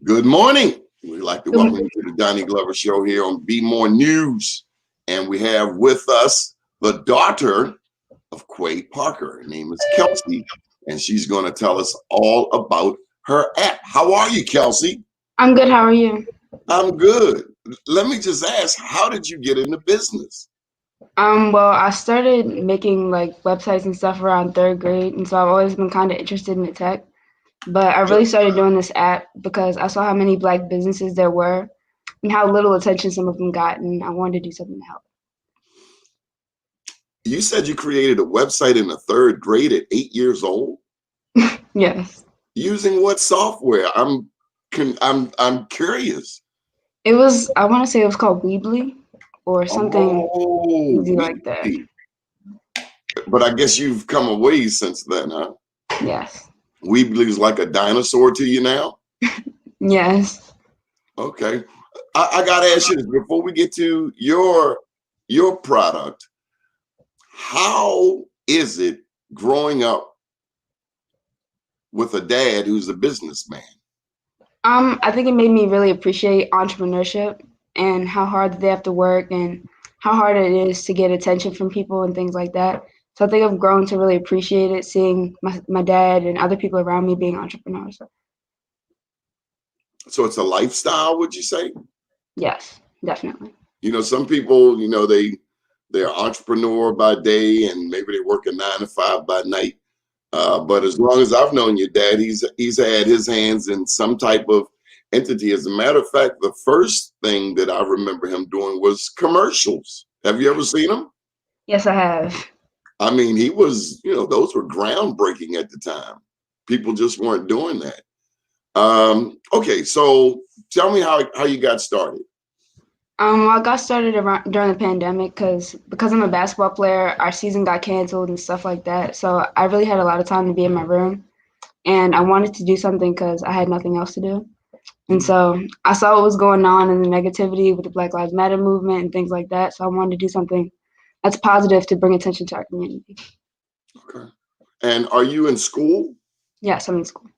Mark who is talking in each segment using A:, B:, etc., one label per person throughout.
A: Good morning. We'd like to welcome
B: Um,
A: you to the Doni Glover Show here on BmoreNews. And we have with us the daughter of Quade Parker. Her name is Kelsey, and she's going to tell us all about her app. How are you, Kelsey?
B: I'm good. How are you?
A: I'm good. Let me just ask, how did you get into business?
B: Well, I started making like websites and stuff around third grade, and so I've always been kind of interested in the tech. But I really started doing this app because I saw how many black businesses there were and how little attention some of them got, and I wanted to do something to help.
A: You said you created a website in the third grade at 8 years old.
B: Yes,
A: Using what software? I'm curious.
B: it was. I want to say it was called Weebly or something
A: Oh,
B: easy like that.
A: but I guess you've come a ways since then, huh?
B: Yes,
A: Weebly's like a dinosaur to you now?
B: yes.
A: Okay. I gotta ask you this before we get to your product. How is it growing up with a dad who's a businessman?
B: I think it made me really appreciate entrepreneurship and how hard they have to work and how hard it is to get attention from people and things like that. So I think I've grown to really appreciate it, seeing my dad and other people around me being entrepreneurs.
A: So it's a lifestyle, would you say?
B: Yes, definitely.
A: Some people, they're entrepreneur by day and maybe they work a 9 to 5 by night. But as long as I've known your dad, he's had his hands in some type of entity. As a matter of fact, the first thing that I remember him doing was commercials. Have you ever seen him?
B: Yes, I have.
A: I mean, he was, those were groundbreaking at the time. People just weren't doing that. Okay, so tell me how you got started.
B: I got started around during the pandemic because I'm a basketball player. Our season got canceled and stuff like that. So I really had a lot of time to be in my room, and I wanted to do something because I had nothing else to do. And so I saw what was going on in the negativity with the Black Lives Matter movement and things like that. So I wanted to do something that's positive to bring attention to our community.
A: Okay. And are you in school,
B: Yes, I'm in school.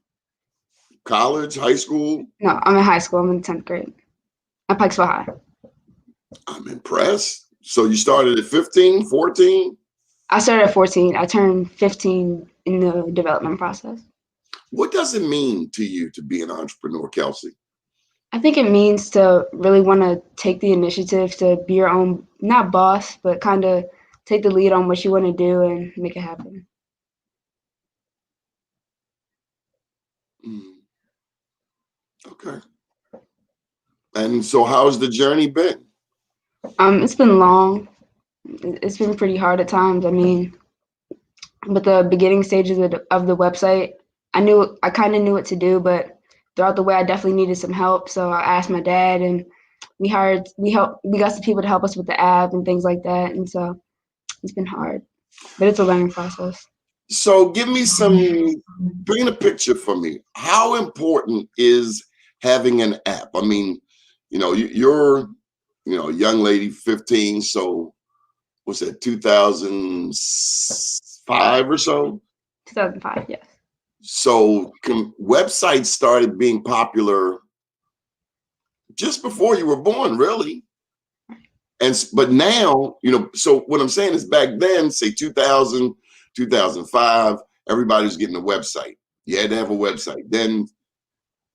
A: college, high school?
B: No, I'm in high school. I'm in 10th grade at Pikesville High.
A: I'm impressed. So you started at 15, 14?
B: I started at 14. I turned 15 in the development process.
A: What does it mean to you to be an entrepreneur, Kelsey?
B: I think it means to really want to take the initiative to be your own, not boss, but kind of take the lead on what you want to do and make it happen.
A: Mm, okay. And so how's the journey been?
B: It's been long. It's been pretty hard at times. I mean, but the beginning stages of the website, I kind of knew what to do, but throughout the way, I definitely needed some help. So I asked my dad, and we got some people to help us with the app and things like that. And so it's been hard, but it's a learning process.
A: So paint a picture for me. How important is having an app? I mean, you're, a young lady, 15. So what's that, 2005 or so?
B: 2005, yes.
A: So websites started being popular just before you were born, really. But now, so what I'm saying is back then, say 2000, 2005, everybody's getting a website. You had to have a website. Then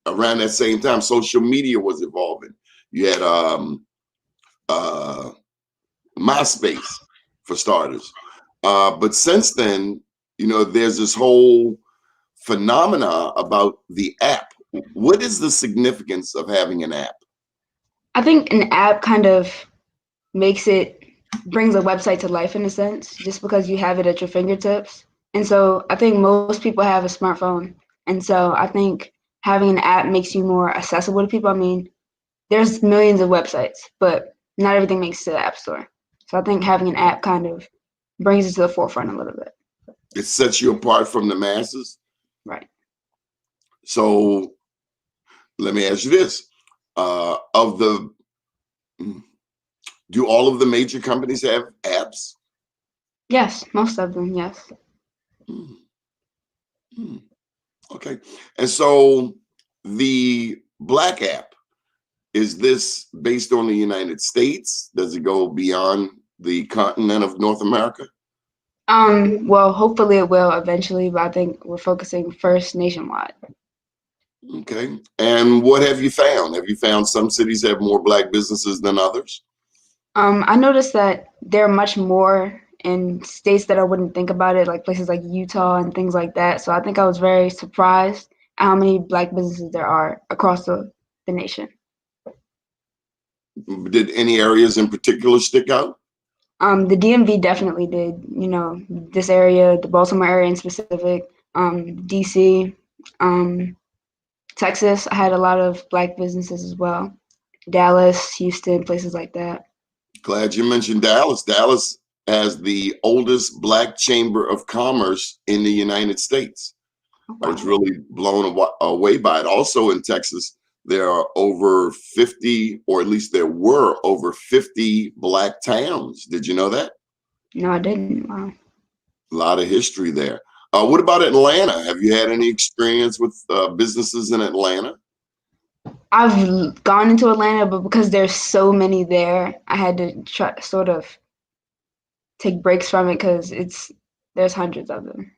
A: around that same time, social media was evolving. You had uh, MySpace for starters. But since then, there's this whole phenomena about the app. What is the significance of having an app?
B: I think an app kind of makes it brings a website to life in a sense, just because you have it at your fingertips. And so I think most people have a smartphone. And so I think having an app makes you more accessible to people. I mean, there's millions of websites, but not everything makes it to the app store. So I think having an app kind of brings it to the forefront a little bit.
A: It sets you apart from the masses.
B: Right.
A: So let me ask you this: of the do all of the major companies have apps?
B: Yes, most of them, yes.
A: Hmm. Hmm. Okay, and so The Black app, is this based on the United States? Does it go beyond the continent of North America?
B: Well, hopefully it will eventually, but I think we're focusing first nationwide.
A: Okay. And what have you found? Have you found some cities have more Black businesses than others?
B: I noticed that there are much more in states that I wouldn't think about it, like places like Utah and things like that. So I think I was very surprised at how many Black businesses there are across the nation.
A: Did any areas in particular stick out?
B: The DMV definitely did. You know, this area, the Baltimore area in specific, DC, Texas. I had a lot of Black businesses as well. Dallas, Houston, places like that.
A: Glad you mentioned Dallas. Dallas has the oldest Black chamber of commerce in the United States. I was really blown away by it. Also in Texas, there are over 50, or at least there were over 50 Black towns. Did you know that?
B: No, I didn't. Wow.
A: A lot of history there. What about Atlanta? Have you had any experience with businesses in Atlanta?
B: I've gone into Atlanta, but because there's so many there, I had to try sort of take breaks from it because there's hundreds of them.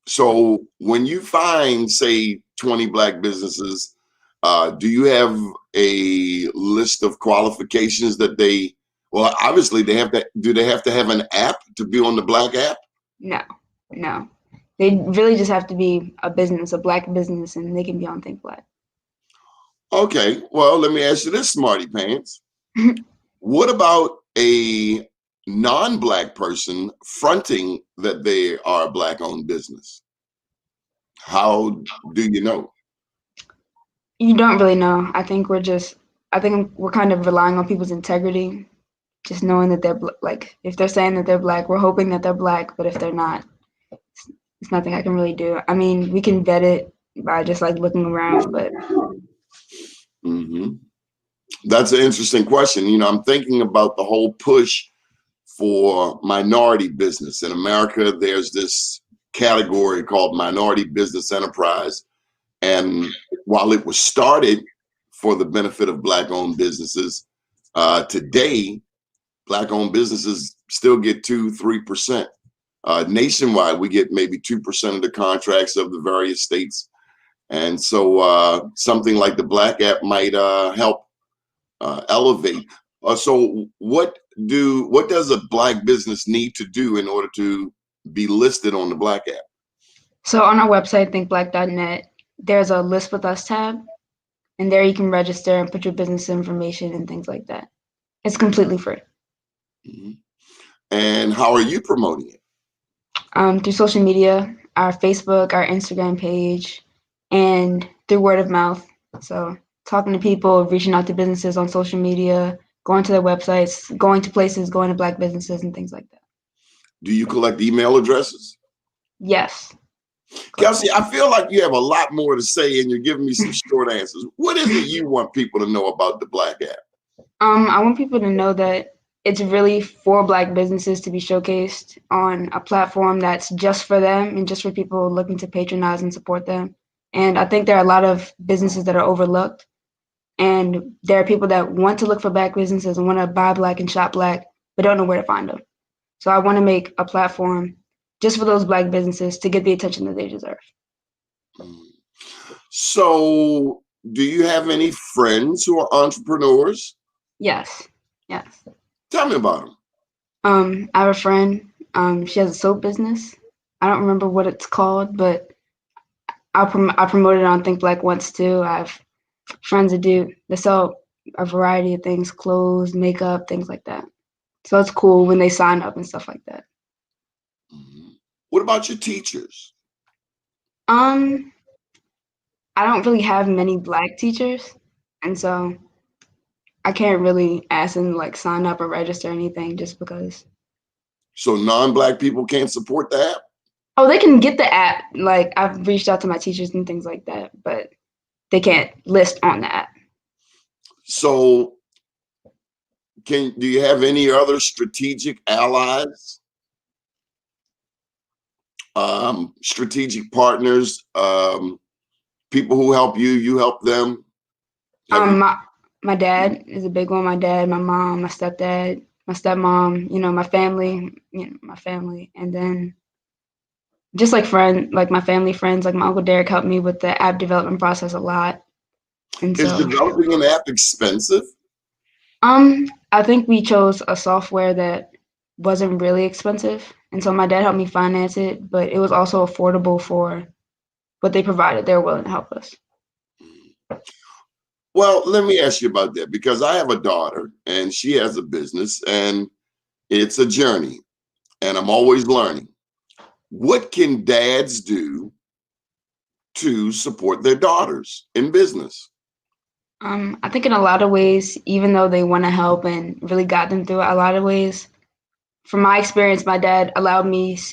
A: So when you find, say, 20 Black businesses, do you have a list of qualifications that well, obviously do they have to have an app to be on the Black app?
B: No. They really just have to be a business, a Black business, and they can be on Think Black.
A: Okay, well, let me ask you this, Smarty Pants. What about a non-Black person fronting that they are a Black-owned business? How do you know?
B: You don't really know. I think we're kind of relying on people's integrity, just knowing that they're like, if they're saying that they're Black, we're hoping that they're Black, but if they're not, it's nothing I can really do. I mean, we can vet it by just like looking around, but.
A: Mm-hmm. That's an interesting question. You know, I'm thinking about the whole push for minority business. In America, there's this category called minority business enterprise. And while it was started for the benefit of Black-owned businesses, today, Black-owned businesses still get 2-3%. Nationwide, we get maybe 2% of the contracts of the various states. And so something like the Black app might help elevate. So what does a Black business need to do in order to be listed on the Black app?
B: So on our website, thinkblack.net, there's a List With Us tab, and there you can register and put your business information and things like that. It's completely free.
A: Mm-hmm. And how are you promoting it?
B: Through social media, our Facebook, our Instagram page, and through word of mouth. So talking to people, reaching out to businesses on social media, going to their websites, going to places, going to Black businesses and things like that.
A: Do you collect email addresses?
B: Yes.
A: Kelsey, I feel like you have a lot more to say and you're giving me some short answers. What is it you want people to know about the Black app?
B: I want people to know that it's really for Black businesses to be showcased on a platform that's just for them and just for people looking to patronize and support them. And I think there are a lot of businesses that are overlooked. And there are people that want to look for Black businesses and want to buy Black and shop Black, but don't know where to find them. So I want to make a platform just for those Black businesses to get the attention that they deserve.
A: So do you have any friends who are entrepreneurs?
B: Yes.
A: Tell me about them.
B: I have a friend. She has a soap business. I don't remember what it's called, but I promoted it on Think Black once too. I have friends that sell a variety of things, clothes, makeup, things like that. So it's cool when they sign up and stuff like that.
A: Mm-hmm. What about your teachers?
B: I don't really have many Black teachers, and so I can't really ask them to like sign up or register or anything just because.
A: So non-Black people can't support the app?
B: Oh, they can get the app. Like I've reached out to my teachers and things like that, but they can't list on the app.
A: So do you have any other strategic allies? Strategic partners people who help you, you help them?
B: My dad is a big one. My dad, my mom, my stepdad, my stepmom, my family, and then just like my family friends, like my Uncle Derek helped me with the app development process a lot. And
A: Is
B: so,
A: developing an app expensive?
B: I think we chose a software that wasn't really expensive. And so my dad helped me finance it, but it was also affordable for what they provided. They were willing to help us.
A: Well, let me ask you about that, because I have a daughter and she has a business and it's a journey and I'm always learning. What can dads do to support their daughters in business?
B: I think in a lot of ways, even though they want to help and really got them through it, a lot of ways, from my experience, my dad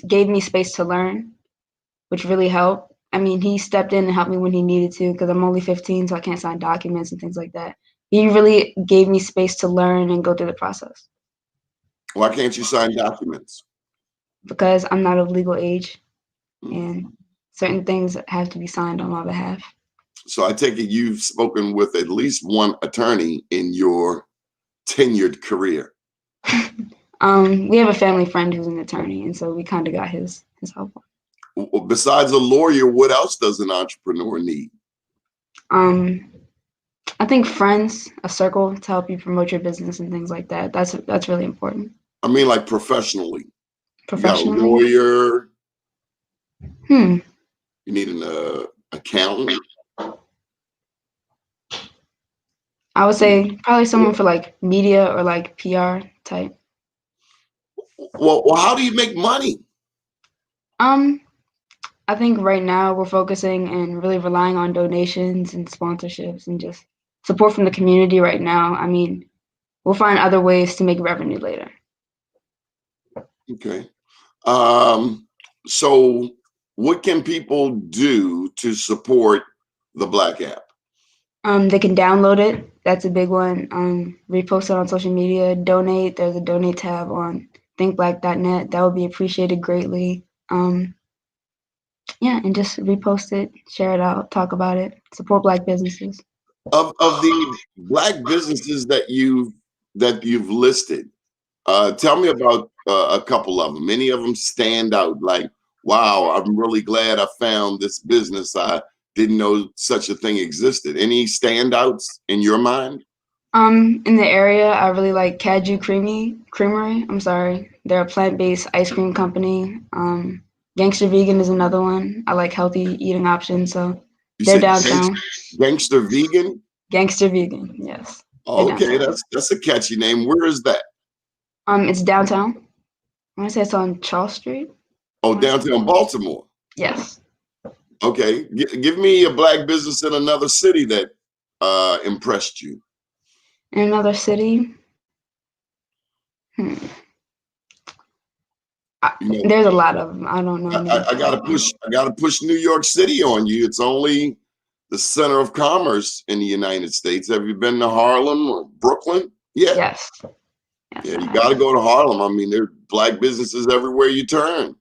B: gave me space to learn, which really helped. I mean, he stepped in and helped me when he needed to, because I'm only 15, so I can't sign documents and things like that. He really gave me space to learn and go through the process.
A: Why can't you sign documents?
B: Because I'm not of legal age and certain things have to be signed on my behalf.
A: So I take it you've spoken with at least one attorney in your tenured career.
B: We have a family friend who's an attorney, and so we kind of got his help.
A: Besides a lawyer, what else does an entrepreneur need?
B: I think friends, a circle to help you promote your business and things like that. That's really important.
A: I mean, like professionally.
B: Professionally?
A: You got a lawyer.
B: You
A: need an accountant.
B: I would say probably someone for like media or like PR type.
A: Well, how do you make money?
B: I think right now we're focusing and really relying on donations and sponsorships and just support from the community right now. I mean, we'll find other ways to make revenue later.
A: Okay. So what can people do to support the Black app?
B: They can download it. That's a big one. Repost it on social media. Donate. There's a donate tab on thinkblack.net. That would be appreciated greatly. Yeah, and just repost it, share it out, talk about it, support Black businesses.
A: Of the Black businesses that you've listed, tell me about a couple of them. Many of them stand out. Like, wow, I'm really glad I found this business. I didn't know such a thing existed. Any standouts in your mind?
B: In the area, I really like Caju Creamery. I'm sorry, they're a plant-based ice cream company. Gangster Vegan is another one. I like healthy eating options, so they're downtown.
A: Gangster Vegan?
B: Gangster Vegan, yes.
A: Okay, that's a catchy name. Where is that?
B: It's downtown. I want to say it's on Charles Street.
A: Oh, downtown Baltimore.
B: Yes.
A: Okay, give me a Black business in another city that impressed you.
B: In another city? There's a lot of them. I don't know.
A: I gotta push New York City on you. It's only the center of commerce in the United States. Have you been to Harlem or Brooklyn? Yeah.
B: Yes.
A: Yeah, you got to go to Harlem. I mean, there are Black businesses everywhere you turn.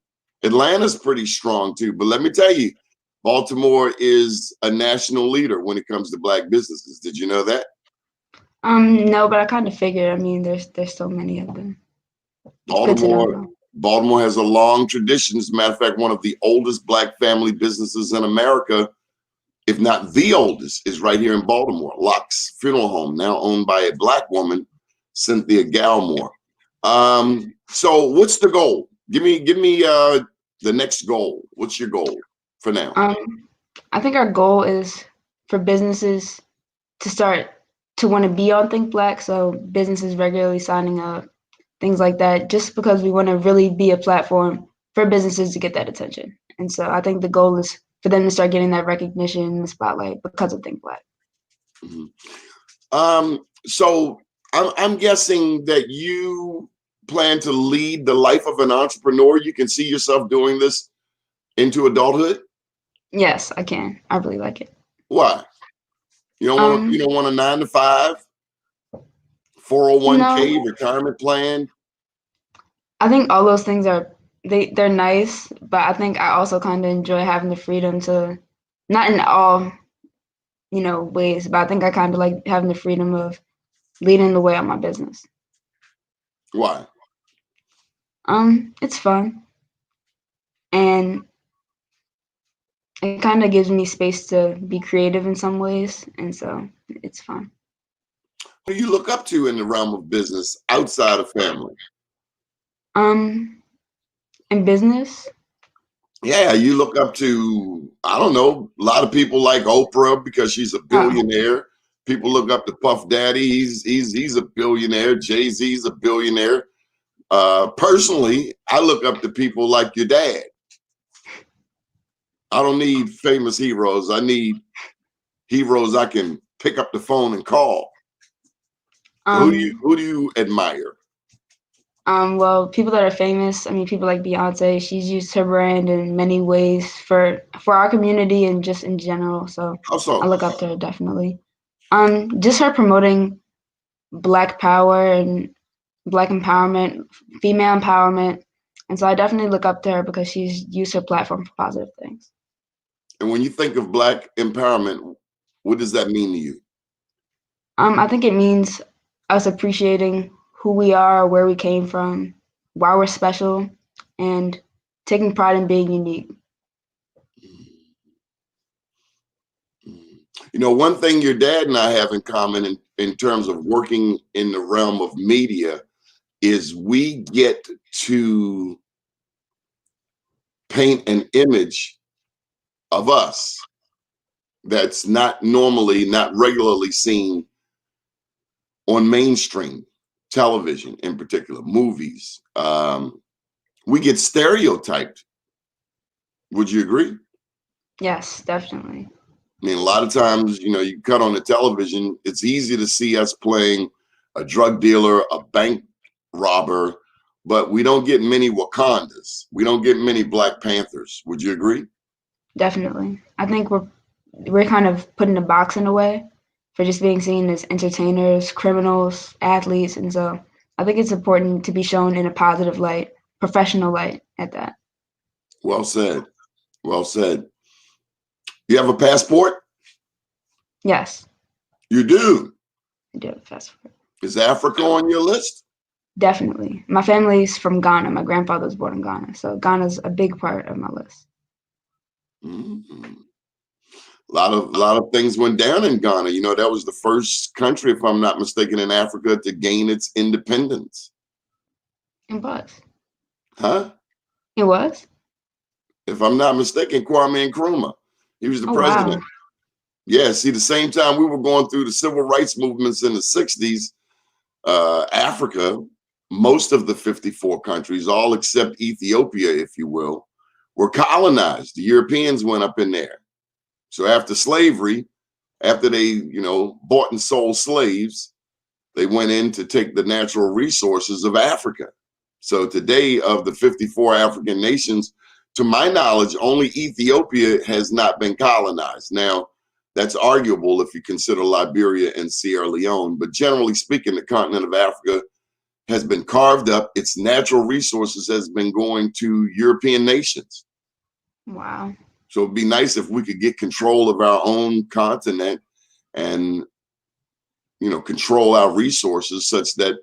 A: Atlanta's pretty strong too. But let me tell you, Baltimore is a national leader when it comes to Black businesses. Did you know that?
B: No, but I kind of figured. I mean, there's so many of them.
A: Baltimore has a long tradition. As a matter of fact, one of the oldest Black family businesses in America, if not the oldest, is right here in Baltimore. Locke's Funeral Home, now owned by a Black woman, Cynthia Galmore. So what's the goal? Give me the next goal. What's your goal for now?
B: I think our goal is for businesses to start to want to be on Think Black. So businesses regularly signing up, things like that, just because we want to really be a platform for businesses to get that attention. And so I think the goal is for them to start getting that recognition in the spotlight because of Think Black.
A: Mm-hmm. So I'm guessing that you plan to lead the life of an entrepreneur. You can see yourself doing this into adulthood?
B: Yes, I can. I really like it.
A: Why? You don't want a 9-to-5, 401k, retirement plan?
B: I think all those things they're nice, but I think I also kind of enjoy having the freedom to, not in all ways. But I think I kind of like having the freedom of leading the way on my business.
A: Why?
B: It's fun, and it kind of gives me space to be creative in some ways, and so it's fun.
A: Who do you look up to in the realm of business outside of family?
B: In business,
A: Yeah, you look up to, I don't know, a lot of people like Oprah because she's a billionaire. People look up to Puff Daddy. He's a billionaire. Jay-Z's a billionaire. Personally, I look up to people like your dad. I don't need famous heroes. I need heroes I can pick up the phone and call. Who do you admire?
B: Well, people that are famous, I mean, people like Beyonce, she's used her brand in many ways for our community and just in general. So
A: How so?
B: I look up to her definitely. Just her promoting Black power and Black empowerment, female empowerment. And so I definitely look up to her because she's used her platform for positive things.
A: And when you think of Black empowerment, what does that mean to you?
B: I think it means us appreciating who we are, where we came from, why we're special, and taking pride in being unique.
A: One thing your dad and I have in common in terms of working in the realm of media is we get to paint an image of us that's not regularly seen on mainstream television, in particular, movies. We get stereotyped. Would you agree?
B: Yes, definitely.
A: I mean, a lot of times, you cut on the television, it's easy to see us playing a drug dealer, a bank robber, but we don't get many Wakandas. We don't get many Black Panthers. Would you agree?
B: Definitely. I think we're kind of put in a box in a way for just being seen as entertainers, criminals, athletes, and so I think it's important to be shown in a positive light, professional light at that.
A: Well said. Well said. You have a passport?
B: Yes,
A: You do.
B: I do have a passport.
A: Is Africa on your list?
B: Definitely. My family's from Ghana. My grandfather was born in Ghana, so Ghana's a big part of my list.
A: Mm-hmm. A lot of things went down in Ghana. That was the first country, if I'm not mistaken, in Africa to gain its independence.
B: It was.
A: Huh?
B: It was?
A: If I'm not mistaken, Kwame Nkrumah. He was the president.
B: Wow.
A: Yeah, see, the same time we were going through the civil rights movements in the 60s, Africa, most of the 54 countries, all except Ethiopia, if you will, were colonized. The Europeans went up in there. So after slavery, after they, bought and sold slaves, they went in to take the natural resources of Africa. So today, of the 54 African nations, to my knowledge, only Ethiopia has not been colonized. Now, that's arguable if you consider Liberia and Sierra Leone, but generally speaking, the continent of Africa has been carved up. Its natural resources has been going to European nations.
B: Wow.
A: So it'd be nice if we could get control of our own continent and, control our resources such that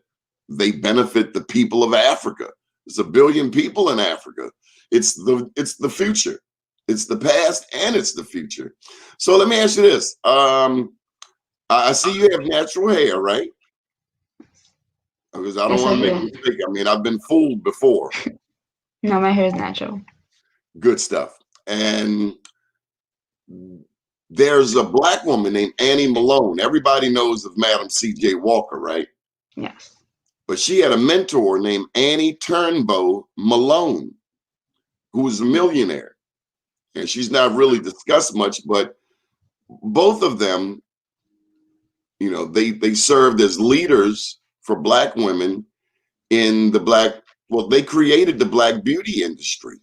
A: they benefit the people of Africa. There's 1 billion people in Africa. It's the future. It's the past and it's the future. So let me ask you this. I see you have natural hair, right? Because I don't
B: Yes,
A: want
B: I
A: to make a
B: do.
A: mistake. I mean, I've been fooled before.
B: No, my hair is natural.
A: Good stuff. And there's a Black woman named Annie Malone. Everybody knows of Madam C.J. Walker, right?
B: Yes.
A: But she had a mentor named Annie Turnbow Malone, who was a millionaire. And she's not really discussed much, but both of them, they served as leaders for Black women in they created the Black beauty industry.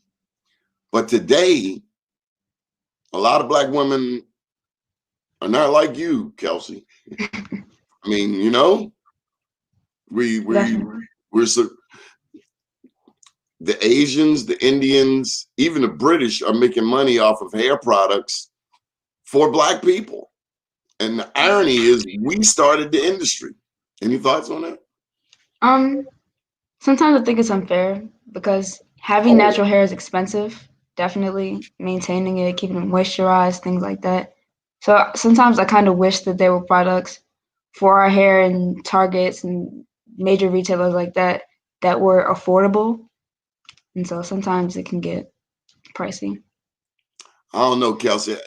A: But today, a lot of Black women are not like you, Kelsey. I mean,
B: Definitely.
A: we're the Asians, the Indians, even the British are making money off of hair products for Black people. And the irony is we started the industry. Any thoughts on that?
B: Sometimes I think it's unfair because having natural hair is expensive. Definitely maintaining it, keeping it moisturized, things like that. So sometimes I kind of wish that there were products for our hair in Targets and major retailers like that that were affordable. And so sometimes it can get pricey.
A: I don't know, Kelsey.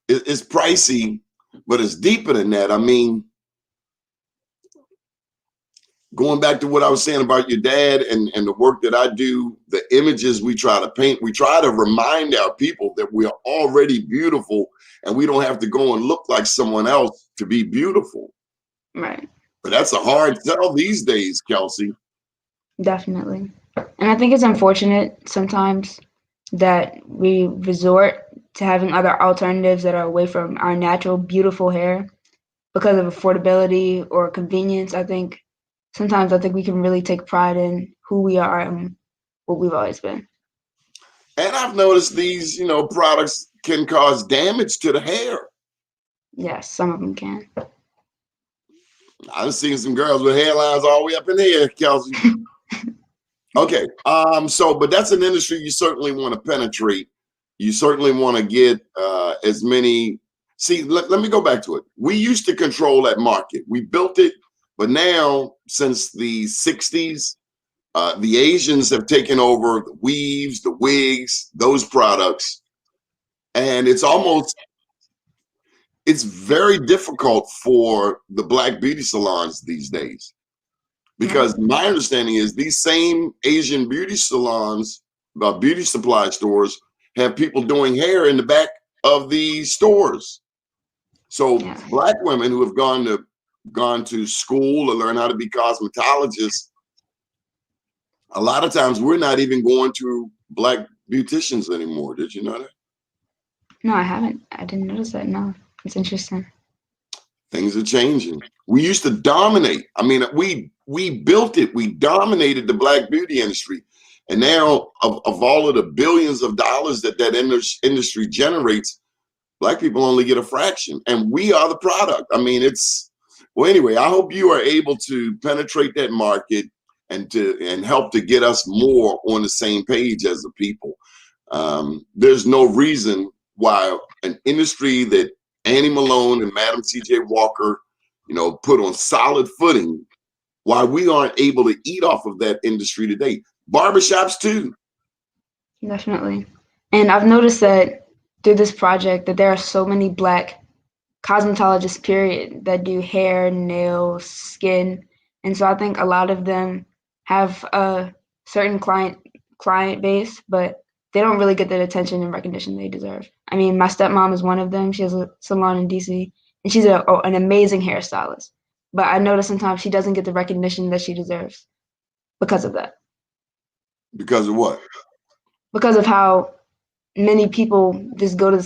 A: It's pricey, but it's deeper than that. I mean, going back to what I was saying about your dad and the work that I do, the images we try to paint, we try to remind our people that we are already beautiful and we don't have to go and look like someone else to be beautiful.
B: Right.
A: But that's a hard sell these days, Kelsey.
B: Definitely. And I think it's unfortunate sometimes that we resort to having other alternatives that are away from our natural, beautiful hair because of affordability or convenience. Sometimes I think we can really take pride in who we are and what we've always been.
A: And I've noticed these, products can cause damage to the hair.
B: Yes, some of them can.
A: I've seen some girls with hairlines all the way up in here, Kelsey. Okay, but that's an industry you certainly want to penetrate. You certainly want to get as many. See, let me go back to it. We used to control that market. We built it, but now since the 60s, the Asians have taken over the weaves, the wigs, those products. And it's very difficult for the Black beauty salons these days. Because my understanding is these same Asian beauty salons, beauty supply stores, have people doing hair in the back of the stores. So Black women who have gone to school to learn how to be cosmetologists, a lot of times we're not even going to Black beauticians anymore. Did you know that?
B: No, I haven't. I didn't notice that. No, it's interesting.
A: Things are changing. We used to dominate. I mean, we built it. We dominated the Black beauty industry. And now of all of the billions of dollars that industry generates, Black people only get a fraction. And we are the product. I mean, anyway, I hope you are able to penetrate that market and help to get us more on the same page as the people. There's no reason why an industry that Annie Malone and Madam C.J. Walker, put on solid footing, why we aren't able to eat off of that industry today. Barbershops too.
B: Definitely. And I've noticed that through this project that there are so many Black cosmetologists, period, that do hair, nails, skin. And so I think a lot of them have a certain client base, but they don't really get the attention and recognition they deserve. I mean, my stepmom is one of them. She has a salon in DC, and she's an amazing hairstylist. But I notice sometimes she doesn't get the recognition that she deserves because of that.
A: Because of what?
B: Because of how many people just go to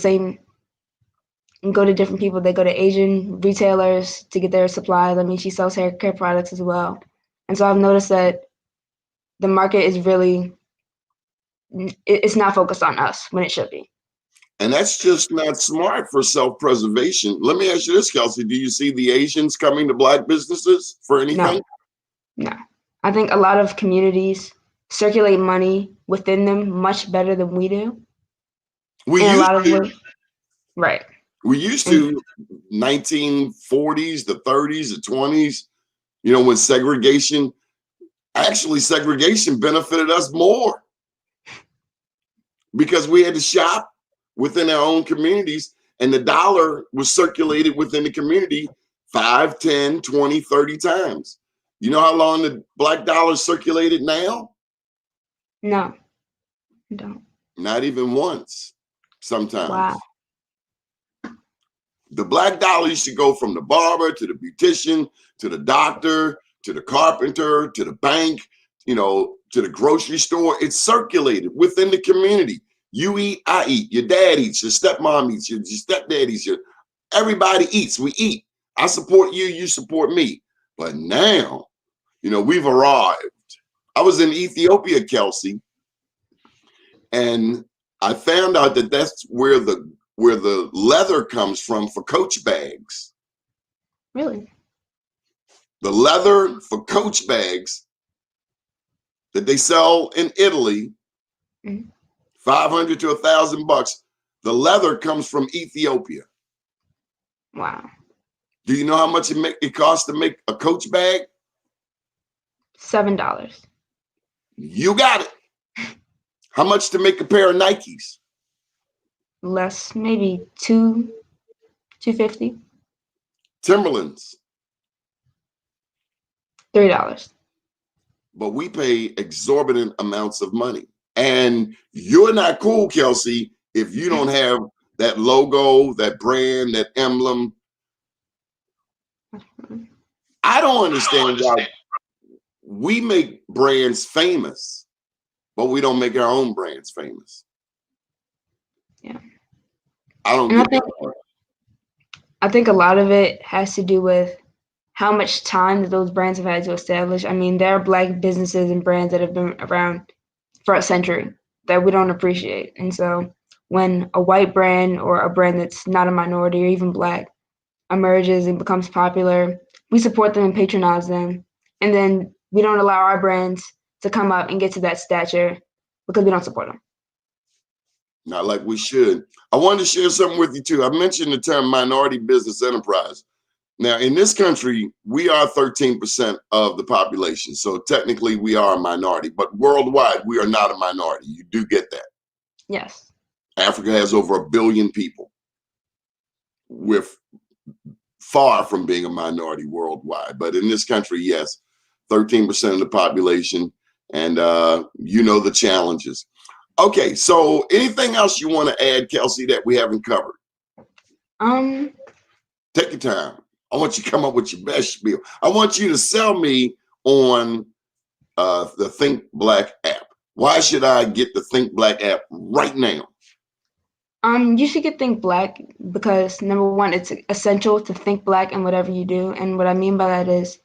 B: different people. They go to Asian retailers to get their supplies. I mean, she sells hair care products as well. And so I've noticed that the market is really, it's not focused on us when it should be.
A: And that's just not smart for self-preservation. Let me ask you this, Kelsey. Do you see the Asians coming to Black businesses for anything?
B: No. I think a lot of communities circulate money within them much better than we do. Right.
A: We used to 1940s, the 30s, the 20s, when segregation benefited us more because we had to shop within our own communities and the dollar was circulated within the community 5, 10, 20, 30 times. You know how long the Black dollar circulated now?
B: No, I don't.
A: Not even once, sometimes.
B: Wow.
A: The Black dollar used to go from the barber to the beautician, to the doctor, to the carpenter, to the bank, to the grocery store. It circulated within the community. You eat, I eat, your dad eats, your stepmom eats, your stepdad eats, everybody eats, we eat. I support you, you support me. But now, we've arrived. I was in Ethiopia, Kelsey, and I found out that that's where the leather comes from for Coach bags.
B: Really?
A: The leather for Coach bags that they sell in Italy,
B: Mhm.
A: 500 to $1,000. The leather comes from Ethiopia.
B: Wow.
A: Do you know how much it costs to make a Coach bag?
B: $7.
A: You got it. How much to make a pair of Nikes?
B: Less, maybe $2.50.
A: Timberlands.
B: $3.
A: But we pay exorbitant amounts of money. And you're not cool, Kelsey, if you don't have that logo, that brand, that emblem. I don't understand why we make brands famous, but we don't make our own brands famous.
B: Yeah.
A: I don't
B: And
A: get that part.
B: I think a lot of it has to do with how much time that those brands have had to establish. I mean, there are Black businesses and brands that have been around for a century that we don't appreciate. And so when a white brand or a brand that's not a minority or even Black emerges and becomes popular, we support them and patronize them. And then we don't allow our brands to come up and get to that stature because we don't support them.
A: Not like we should. I wanted to share something with you too. I mentioned the term minority business enterprise. Now, in this country, we are 13% of the population. So technically we are a minority, but worldwide, we are not a minority. You do get that.
B: Yes.
A: Africa has over 1 billion people. We're far from being a minority worldwide. But in this country, yes, 13% of the population. And you know the challenges. Okay, so anything else you want to add, Kelsey, that we haven't covered? Take your time. I want you to come up with your best spiel. I want you to sell me on the Think Black app. Why should I get the Think Black app right now?
B: You should get Think Black because number one, it's essential to think Black in whatever you do. And what I mean by that is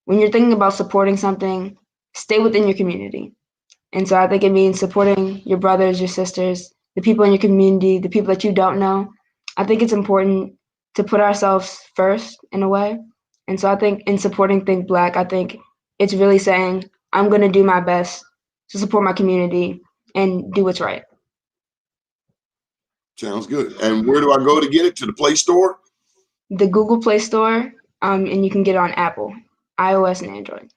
B: when you're thinking about supporting something, stay within your community. And so I think it means supporting your brothers, your sisters, the people in your community, the people that you don't know. I think it's important to put ourselves first in a way. And so I think in supporting Think Black, I think it's really saying, I'm going to do my best to support my community and do what's right.
A: Sounds good. And where do I go to get it? To the Play Store?
B: The Google Play Store, and you can get it on Apple, iOS, and Android.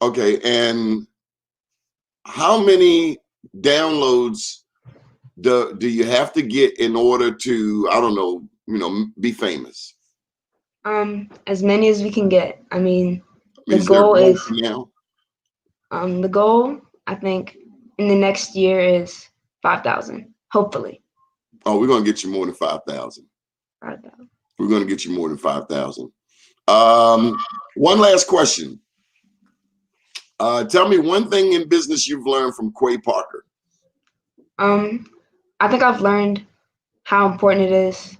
A: Okay, and how many downloads do you have to get in order to, I don't know, be famous?
B: As many as we can get. I mean, the
A: Is there a
B: goal
A: goal
B: is
A: now?
B: the goal, I think, in the next year is 5,000, hopefully.
A: Oh, we're gonna get you more than 5,000.
B: 5,000.
A: We're gonna get you more than 5,000. One last question. Tell me one thing in business you've learned from Quay Parker.
B: I think I've learned how important it is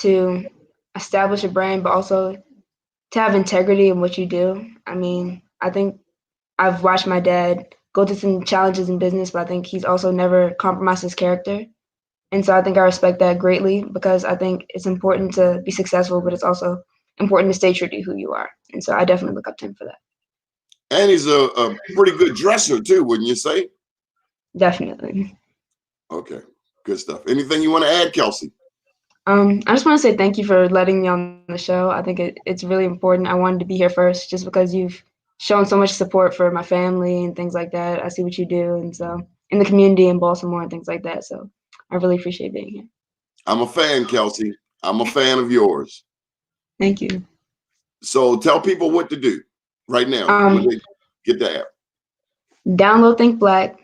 B: to establish a brand, but also to have integrity in what you do. I mean, I think I've watched my dad go through some challenges in business, but I think he's also never compromised his character. And so I think I respect that greatly because I think it's important to be successful, but it's also important to stay true to who you are. And so I definitely look up to him for that.
A: And he's a pretty good dresser too, wouldn't you say?
B: Definitely.
A: Okay, good stuff. Anything you want to add, Kelsey?
B: I just want to say thank you for letting me on the show. I think it's really important. I wanted to be here first just because you've shown so much support for my family and things like that. I see what you do, and so in the community in Baltimore and things like that. So I really appreciate being here.
A: I'm a fan, Kelsey. I'm a fan of yours.
B: Thank you.
A: So tell people what to do right now when they get the app.
B: Download Think Black.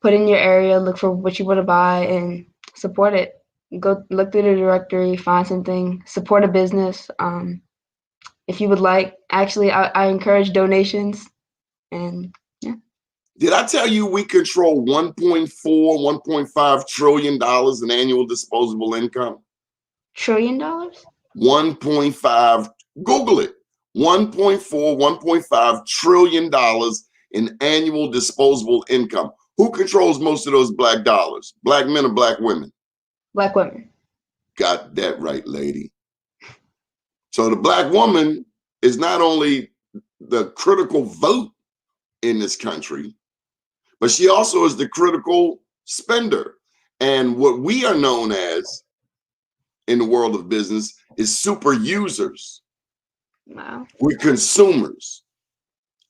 B: Put in your area, look for what you want to buy, and support it. Go look through the directory, find something, support a business. If you would like, actually, I encourage donations. And yeah.
A: Did I tell you we control 1.4, 1.5 trillion dollars in annual disposable income?
B: $1 trillion?
A: 1.5, Google it. 1.4, 1.5 trillion dollars in annual disposable income. Who controls most of those black dollars? Black men or black women?
B: Black women.
A: Got that right, lady. So the Black woman is not only the critical vote in this country, but she also is the critical spender. And what we are known as in the world of business is super users.
B: Wow.
A: We're consumers.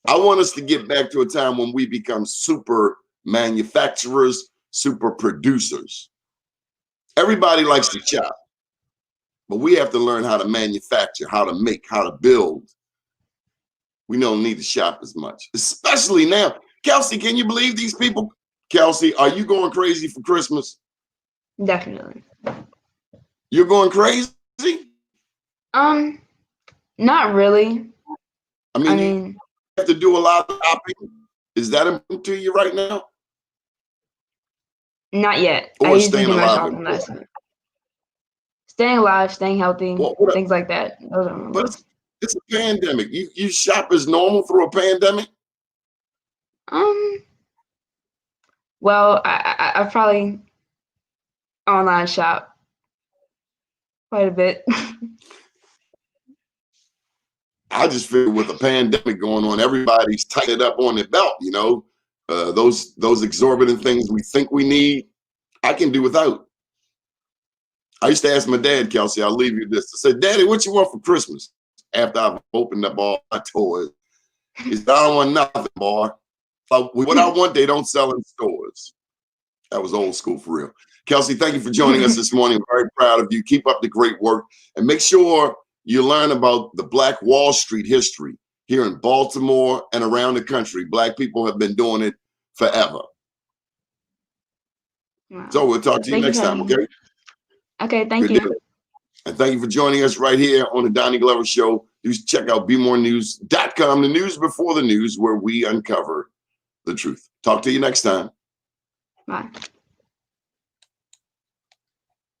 A: I want us to get back to a time when we become super manufacturers, super producers. Everybody likes to shop, but we have to learn how to manufacture, how to make, how to build. We don't need to shop as much, especially now. Kelsey, can you believe these people? Kelsey, are you going crazy for Christmas?
B: Definitely.
A: You're going crazy?
B: Not really.
A: I mean, you have to do a lot of shopping. Is that important to you right now?
B: Not yet.
A: Or
B: I usually
A: staying
B: do my
A: alive
B: shopping last minute. Staying alive, staying healthy, things like that. Those are my
A: but it's a pandemic. You shop as normal through a pandemic?
B: Well, I probably online shop quite a bit.
A: I just figure with a pandemic going on, everybody's tightened up on their belt, you know. Those exorbitant things we think we need, I can do without. I used to ask my dad, Kelsey, I'll leave you this. I said, Daddy, what you want for Christmas? After I've opened up all my toys. He said, I don't want nothing, boy. What I want, they don't sell in stores. That was old school for real. Kelsey, thank you for joining us this morning. I'm very proud of you. Keep up the great work. And make sure you learn about the Black Wall Street history here in Baltimore and around the country. Black people have been doing it forever. Wow. So we'll talk to you next time, okay?
B: Okay, thank you.
A: Deal. And thank you for joining us right here on the Doni Glover Show. You check out BmoreNews.com, the news before the news, where we uncover the truth. Talk to you next time.
B: Bye.